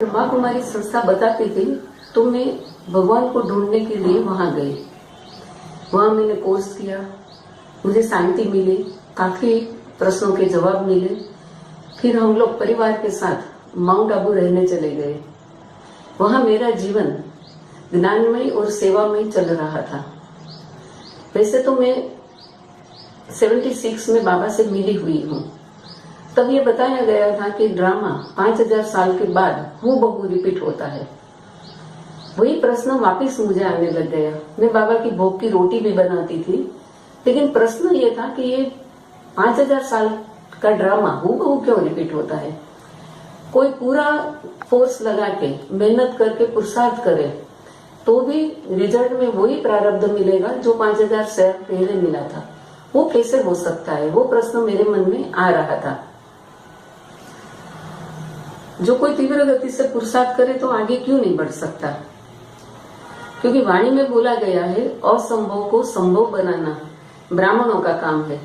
ब्रह्मा कुमारी संस्था बताती थी तो मैं भगवान को ढूंढने के लिए वहां गई। वहां मैंने कोर्स किया, मुझे शांति मिली, काफी प्रश्नों के जवाब मिले। फिर हम लोग परिवार के साथ माउंट आबू रहने चले गए। वहां मेरा जीवन ज्ञानमय और सेवामय चल रहा था। वैसे तो मैं 76 में बाबा से मिली हुई हूँ। तब ये बताया गया था कि ड्रामा 5000 साल के बाद हूबहू रिपीट होता है। वही प्रश्न वापस मुझे आने लग गया। मैं बाबा की भोग की रोटी भी बनाती थी, लेकिन प्रश्न ये था कि ये 5000 साल का ड्रामा हूबहू क्यों रिपीट होता है। कोई पूरा फोर्स लगा के मेहनत करके पुरुषार्थ करे तो भी रिजल्ट में वही प्रारब्ध मिलेगा जो 5000 साल पहले मिला था। वो कैसे हो सकता है, वो प्रश्न मेरे मन में आ रहा था। जो कोई तीव्र गति से पुरुषार्थ करे तो आगे क्यों नहीं बढ़ सकता, क्योंकि वाणी में बोला गया है असंभव को संभव बनाना ब्राह्मणों का काम है।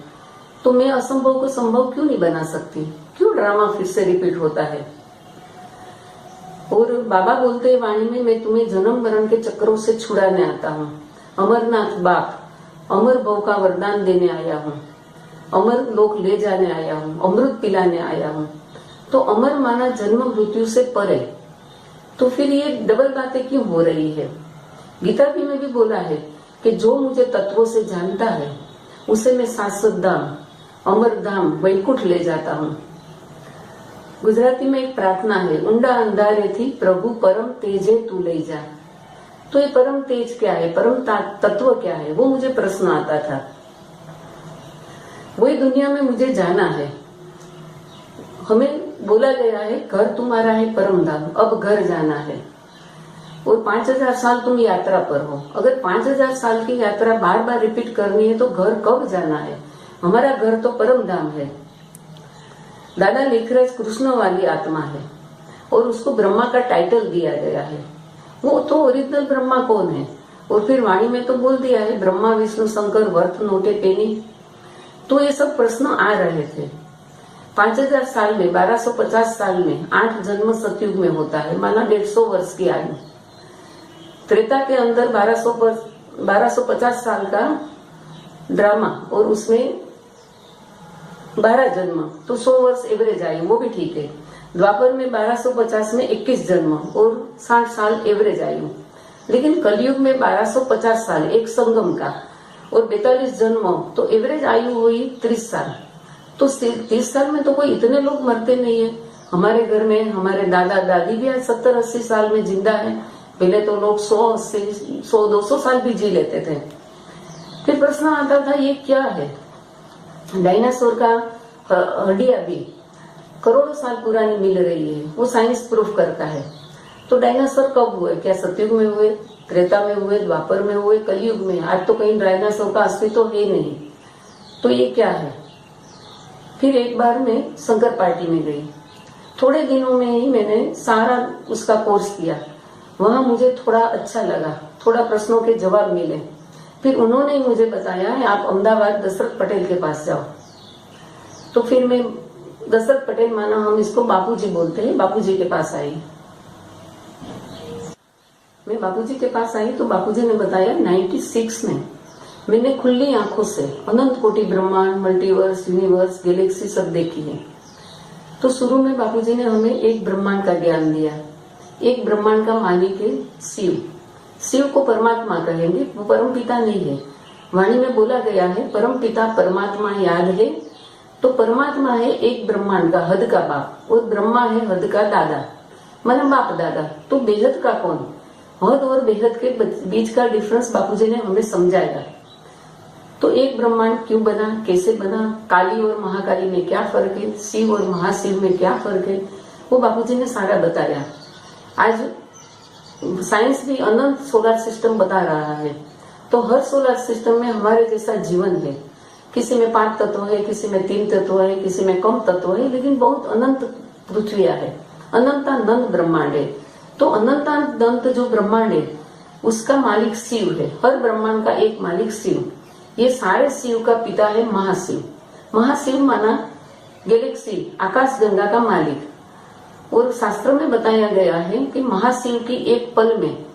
तो मैं असंभव को संभव क्यों नहीं बना सकती, क्यों ड्रामा फिर से रिपीट होता है। और बाबा बोलते हैं वाणी में, मैं तुम्हें जन्म मरण के चक्रों से छुड़ाने आता हूँ। अमरनाथ बाप, अमर भव का वरदान देने आया हूँ, अमर लोक ले जाने आया हूँ, अमृत पिलाने आया हूँ। तो अमर माना जन्म मृत्यु से परे, तो फिर ये डबल बातें क्यों हो रही है। गीता में भी बोला है कि जो मुझे तत्वों से जानता है उसे मैं शाश्वत धाम, अमर धाम, वैकुंठ ले जाता हूँ। गुजराती में एक प्रार्थना है, उंडा अंधारे थी प्रभु परम तेजे तू ले जा। तो ये परम तेज क्या है, परम तत्व क्या है, वो मुझे प्रश्न आता था। वही दुनिया में मुझे जाना है। हमें बोला गया है घर तुम्हारा है परम धाम, अब घर जाना है। और 5000 साल तुम यात्रा पर हो। अगर 5000 साल की यात्रा बार बार रिपीट करनी है तो घर कब जाना है। हमारा घर तो परम धाम है। दादा लिखराज कृष्ण वाली आत्मा है और उसको ब्रह्मा का टाइटल दिया गया है। वो तो ओरिजिनल ब्रह्मा कौन है। और फिर वाणी में तो बोल दिया है ब्रह्मा विष्णु शंकर वर्थ नोटे पेनी। तो ये सब प्रश्न आ रहे थे। 5000 साल में, 1250 साल में 8 जन्म सतयुग में होता है, माना 150 वर्ष की आयु। त्रेता के अंदर 1250 साल का ड्रामा और उसमें 12 जन्म, तो 100 वर्ष एवरेज आयु, वो भी ठीक है। द्वापर में 1250 में 21 जन्म और 60 साल एवरेज आयु। लेकिन कलयुग में 1250 साल एक संगम का और 42 जन्म, तो एवरेज आयु हुई 30 साल। तो 30 साल में तो कोई इतने लोग मरते नहीं है। हमारे घर में हमारे दादा दादी भी आज 70-80 साल में जिंदा है। पहले तो लोग 100-200 साल भी जी लेते थे। फिर प्रश्न आता था ये क्या है। डायनासोर का हड्डियां भी करोड़ों साल पुरानी मिल रही है, वो साइंस प्रूफ करता है। तो डायनासोर कब हुए, क्या सतयुग में हुए, त्रेता में हुए, द्वापर में हुए, कलयुग में। आज तो कहीं डायनासोर का अस्तित्व है नहीं। तो ये क्या है। फिर एक बार मैं शंकर पार्टी में गई। थोड़े दिनों में ही मैंने सारा उसका कोर्स किया। वहां मुझे थोड़ा अच्छा लगा, थोड़ा प्रश्नों के जवाब मिले। फिर उन्होंने मुझे बताया है आप अहमदाबाद दशरथ पटेल के पास जाओ। तो फिर मैं दशरथ पटेल, माना हम इसको बापूजी बोलते हैं, बापूजी के पास आई। मैं बापूजी के पास आई तो बापूजी ने बताया 96 में मैंने खुली आंखों से अनंत कोटि ब्रह्मांड, मल्टीवर्स, यूनिवर्स, गैलेक्सी सब देखी है। तो शुरू में बापूजी ने हमें एक ब्रह्मांड का ज्ञान दिया। एक ब्रह्मांड का मालिक है शिव। शिव को परमात्मा कहेंगे, वो परम पिता नहीं है। वाणी में बोला गया है परम पिता परमात्मा याद है। तो परमात्मा है एक ब्रह्मांड का हद का बाप और ब्रह्मा है हद का दादा, माना बाप दादा। तो बेहद का कौन। हद और बेहद के बीच का डिफरेंस बापूजी ने हमें समझाया। तो एक ब्रह्मांड क्यों बना, कैसे बना, काली और महाकाली में क्या फर्क है, शिव और महाशिव में क्या फर्क है, वो बापूजी ने सारा बताया। आज साइंस भी अनंत सोलर सिस्टम बता रहा है। तो हर सोलर सिस्टम में हमारे जैसा जीवन है। किसी में 5 तत्व है, किसी में 3 तत्व है, किसी में कम तत्व है, लेकिन बहुत अनंत पृथ्वियां है, अनंतानंत ब्रह्मांड है। तो अनंतानंत जो ब्रह्मांड है उसका मालिक शिव है। हर ब्रह्मांड का एक मालिक शिव। ये सारे शिव का पिता है महाशिव। महाशिव माना गैलेक्सी, आकाश गंगा का मालिक। और शास्त्र में बताया गया है कि महाशिव की एक पल में